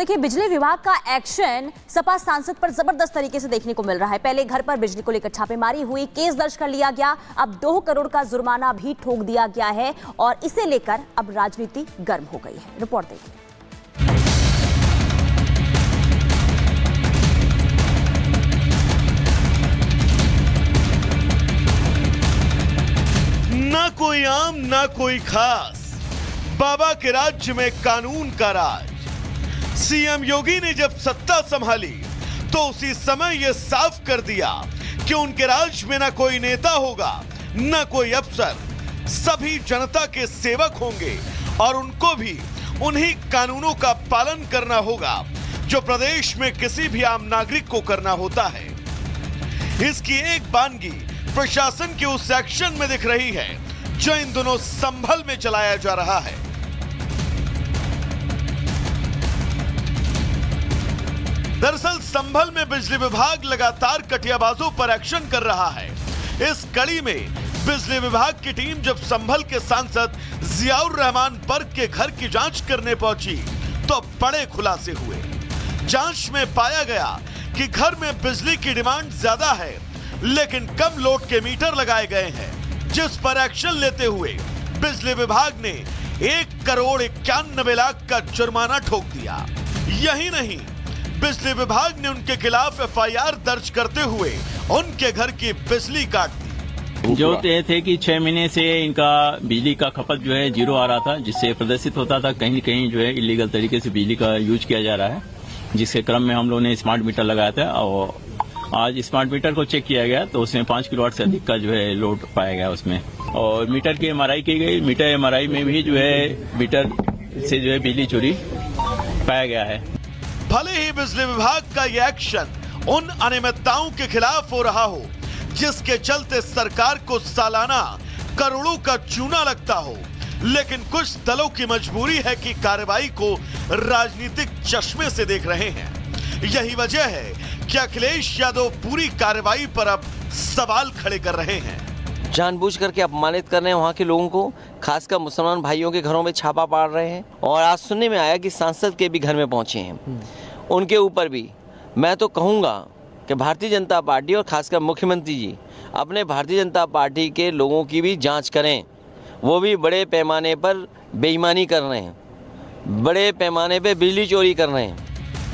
देखिए, बिजली विभाग का एक्शन सपा सांसद पर जबरदस्त तरीके से देखने को मिल रहा है। पहले घर पर बिजली को लेकर छापेमारी हुई, केस दर्ज कर लिया गया, अब 2 करोड़ का जुर्माना भी ठोक दिया गया है और इसे लेकर अब राजनीति गर्म हो गई है। रिपोर्ट देखिए। ना कोई आम ना कोई खास, बाबा के राज्य में कानून का राज। सीएम योगी ने जब सत्ता संभाली तो उसी समय यह साफ कर दिया कि उनके राज में ना कोई नेता होगा ना कोई अफसर, सभी जनता के सेवक होंगे और उनको भी उन्हीं कानूनों का पालन करना होगा जो प्रदेश में किसी भी आम नागरिक को करना होता है। इसकी एक बानगी प्रशासन के उस एक्शन में दिख रही है जो इन दोनों संभल में चलाया जा रहा है। दरअसल संभल में बिजली विभाग लगातार कटियाबाजों पर एक्शन कर रहा है। इस कड़ी में बिजली विभाग की टीम जब संभल के सांसद जियाउर रहमान बर्क के घर की जांच करने पहुंची तो बड़े खुलासे हुए। जांच में पाया गया कि घर में बिजली की डिमांड ज्यादा है लेकिन कम लोड के मीटर लगाए गए हैं, जिस पर एक्शन लेते हुए बिजली विभाग ने 1 करोड़ 91 लाख का जुर्माना ठोक दिया। यही नहीं, बिजली विभाग ने उनके खिलाफ एफआईआर दर्ज करते हुए उनके घर की बिजली काट दी। जो ये थे कि 6 महीने से इनका बिजली का खपत जो है 0 आ रहा था, जिससे प्रदर्शित होता था कहीं न कहीं जो है इलीगल तरीके से बिजली का यूज किया जा रहा है, जिसके क्रम में हम लोगों ने स्मार्ट मीटर लगाया था और आज स्मार्ट मीटर को चेक किया गया तो उसमें 5 किलोवाट से अधिक का जो है लोड पाया गया उसमें। और मीटर की एमआरआई की गई, मीटर एमआरआई में भी जो है मीटर से जो है बिजली चोरी पाया गया है। भले ही बिजली विभाग का यह एक्शन उन अनियमितताओं के खिलाफ हो रहा हो जिसके चलते सरकार को सालाना करोड़ों का चूना लगता हो, लेकिन कुछ दलों की मजबूरी है कि कार्रवाई को राजनीतिक चश्मे से देख रहे हैं। यही वजह है कि अखिलेश यादव पूरी कार्रवाई पर अब सवाल खड़े कर रहे हैं। जानबूझ करके अपमानित कर रहे हैं वहाँ के लोगों को, खासकर मुसलमान भाइयों के घरों में छापा पाड़ रहे हैं। और आज सुनने में आया कि सांसद के भी घर में पहुंचे हैं। उनके ऊपर भी मैं तो कहूँगा कि भारतीय जनता पार्टी और खासकर मुख्यमंत्री जी अपने भारतीय जनता पार्टी के लोगों की भी जांच करें। वो भी बड़े पैमाने पर बेईमानी कर रहे हैं, बड़े पैमाने पर बिजली चोरी कर रहे हैं।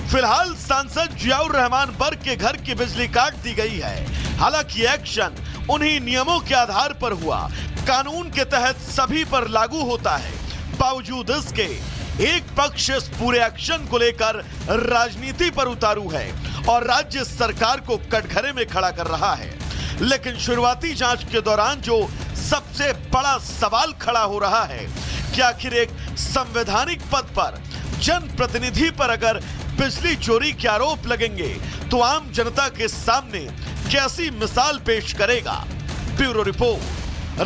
फिलहाल सांसद जियाउर रहमान बर्क के घर की बिजली काट दी गई है। हालांकि एक्शन उन्हीं नियमों के आधार पर हुआ, कानून के तहत सभी पर लागू होता है। बावजूद इसके एक पक्ष इस पूरे एक्शन को लेकर राजनीति पर उतारू है और राज्य सरकार को कटघरे में खड़ा कर रहा है। लेकिन शुरुआती जांच के दौरान जो सबसे बड़ा सवाल खड़ा हो रहा है कि आखिर एक संवैधानिक पद पर जनप्रतिनिधि पर अगर बिजली चोरी के आरोप लगेंगे तो आम जनता के सामने कैसी मिसाल पेश करेगा। Bureau report,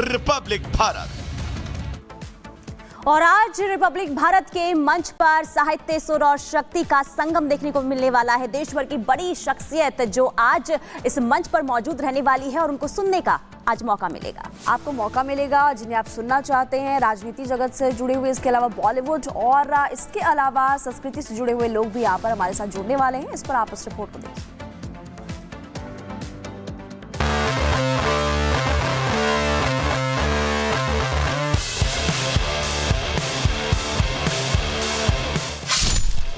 Republic Bharat. और आज रिपब्लिक भारत के मंच पर साहित्य, सुर और शक्ति का संगम देखने को मिलने वाला है। देश भर की बड़ी शख्सियत जो आज इस मंच पर मौजूद रहने वाली है और उनको सुनने का आज मौका मिलेगा। आपको मौका मिलेगा जिन्हें आप सुनना चाहते हैं, राजनीति जगत से जुड़े हुए, इसके अलावा बॉलीवुड और इसके अलावा संस्कृति से जुड़े हुए लोग भी यहाँ पर हमारे साथ जुड़ने वाले हैं। इस पर आप इस रिपोर्ट को देखिए।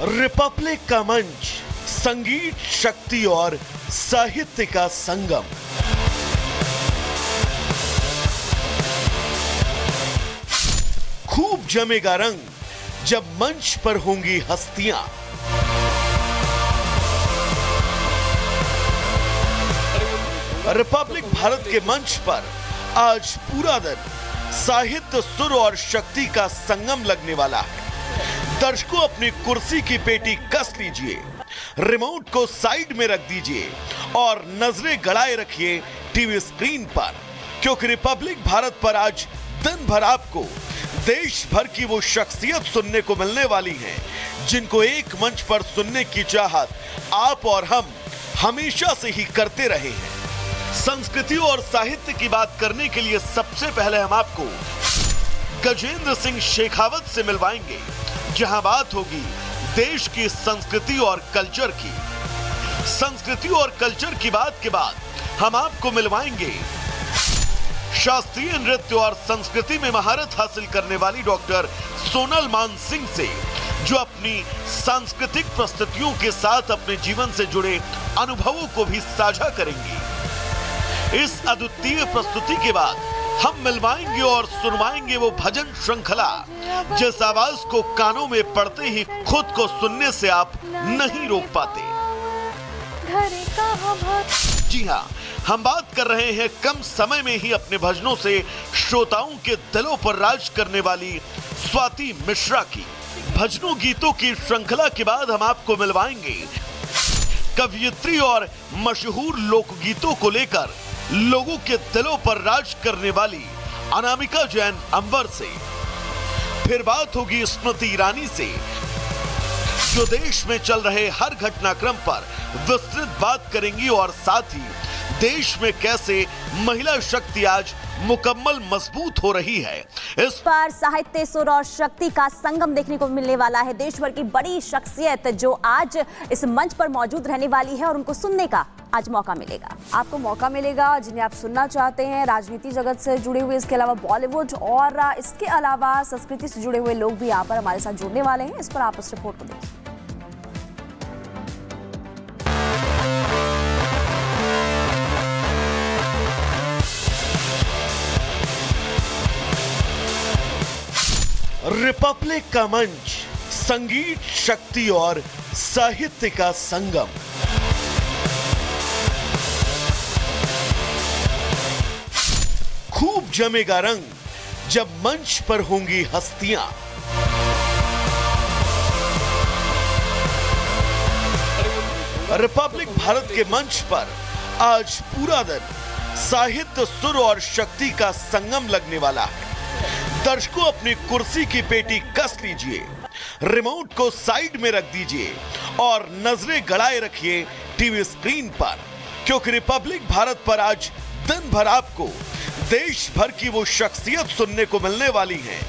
रिपब्लिक का मंच, संगीत, शक्ति और साहित्य का संगम। खूब जमेगा रंग जब मंच पर होंगी हस्तियां। रिपब्लिक भारत के मंच पर आज पूरा दिन साहित्य, सुर और शक्ति का संगम लगने वाला है। दर्शकों अपनी कुर्सी की पेटी कस लीजिए, रिमोट को साइड में रख दीजिए और नजरें गड़ाए रखिए टीवी स्क्रीन पर, क्योंकि रिपब्लिक भारत पर आज दिन भर आपको देश भर की वो शख्सियत सुनने को मिलने वाली हैं जिनको एक मंच पर सुनने की चाहत आप और हम हमेशा से ही करते रहे हैं। संस्कृति और साहित्य की बात करने के लिए सबसे पहले हम आपको गजेंद्र सिंह शेखावत से मिलवाएंगे, जहां बात होगी देश की संस्कृति और कल्चर की। संस्कृति और कल्चर की बात के बाद हम आपको मिलवाएंगे शास्त्रीय नृत्य और संस्कृति में महारत हासिल करने वाली डॉक्टर सोनल मान सिंह से, जो अपनी सांस्कृतिक प्रस्तुतियों के साथ अपने जीवन से जुड़े अनुभवों को भी साझा करेंगी। इस अद्वितीय प्रस्तुति के बाद हम मिलवाएंगे और सुनवाएंगे वो भजन श्रृंखला जिस आवाज को कानों में पड़ते ही खुद को सुनने से आप नहीं रोक पाते। जी हाँ, हम बात कर रहे हैं कम समय में ही अपने भजनों से श्रोताओं के दिलों पर राज करने वाली स्वाति मिश्रा की। भजनों गीतों की श्रृंखला के बाद हम आपको मिलवाएंगे कवयित्री और मशहूर लोकगीतों को लेकर लोगों के दिलों पर राज करने वाली अनामिका जैन अंबर से। फिर बात होगी स्मृति ईरानी से, जो देश में चल रहे हर घटनाक्रम पर विस्तृत बात करेंगी और साथ ही देश में कैसे महिला शक्ति आज मुकम्मल मजबूत हो रही है। इस पर साहित्य, सुर और शक्ति का संगम देखने को मिलने वाला है। देश भर की बड़ी शख्सियत जो आज इस मंच पर मौजूद रहने वाली है और उनको सुनने का आज मौका मिलेगा। आपको मौका मिलेगा जिन्हें आप सुनना चाहते हैं। राजनीति जगत से जुड़े हुए, इसके अलावा बॉलीवुड और इसके अलावा संस्कृति से जुड़े हुए लोग भी यहाँ पर हमारे साथ जुड़ने वाले हैं। इस पर आप इस रिपोर्ट को देखिए। रिपब्लिक का मंच, संगीत, शक्ति और साहित्य का संगम। खूब जमेगा रंग जब मंच पर होंगी हस्तियां। रिपब्लिक भारत के मंच पर आज पूरा दिन साहित्य, सुर और शक्ति का संगम लगने वाला है। दर्शकों, अपनी कुर्सी की पेटी कस लीजिए, रिमोट को साइड में रख दीजिए और नजरें गड़ाए रखिए टीवी स्क्रीन पर, क्योंकि रिपब्लिक भारत पर आज दिन भर आपको देश भर की वो शख्सियत सुनने को मिलने वाली हैं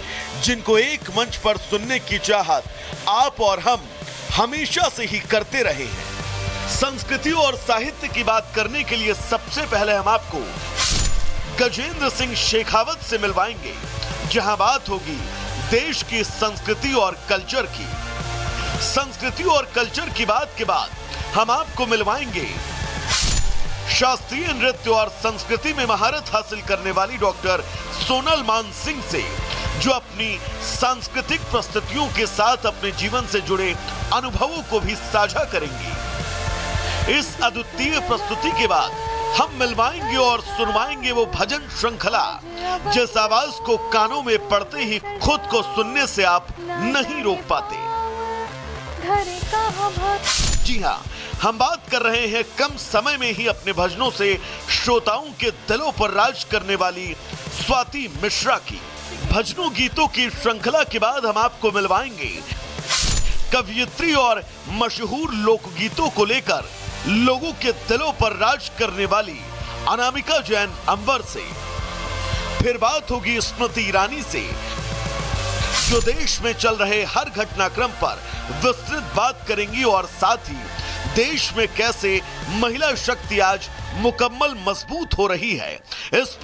जिनको एक मंच पर सुनने की चाहत आप और हम हमेशा से ही करते रहे हैं। संस्कृति और साहित्य की बात करने के लिए सबसे पहले हम आपको गजेंद्र सिंह शेखावत से मिलवाएंगे, जहां बात होगी देश की संस्कृति और कल्चर की। संस्कृति और कल्चर की बात के बाद हम आपको मिलवाएंगे शास्त्रीय नृत्य और संस्कृति में महारत हासिल करने वाली डॉक्टर सोनल मान सिंह से, जो अपनी सांस्कृतिक प्रस्तुतियों के साथ अपने जीवन से जुड़े अनुभवों को भी साझा करेंगी। इस अद्वितीय प्रस्तुति के बाद हम मिलवाएंगे और सुनवाएंगे वो भजन श्रृंखला जिस आवाज को कानों में पड़ते ही खुद को सुनने से आप नहीं रोक पाते। जी हाँ, हम बात कर रहे हैं कम समय में ही अपने भजनों से श्रोताओं के दिलों पर राज करने वाली स्वाति मिश्रा की। भजनों गीतों की श्रृंखला के बाद हम आपको मिलवाएंगे कवयित्री और मशहूर लोकगीतों को लेकर लोगों के दिलों पर राज करने वाली अनामिका जैन अंबर से। फिर बात होगी स्मृति ईरानी से, जो देश में चल रहे हर घटनाक्रम पर विस्तृत बात करेंगी और साथ ही देश में कैसे महिला शक्ति आज मुकम्मल मजबूत हो रही है। इस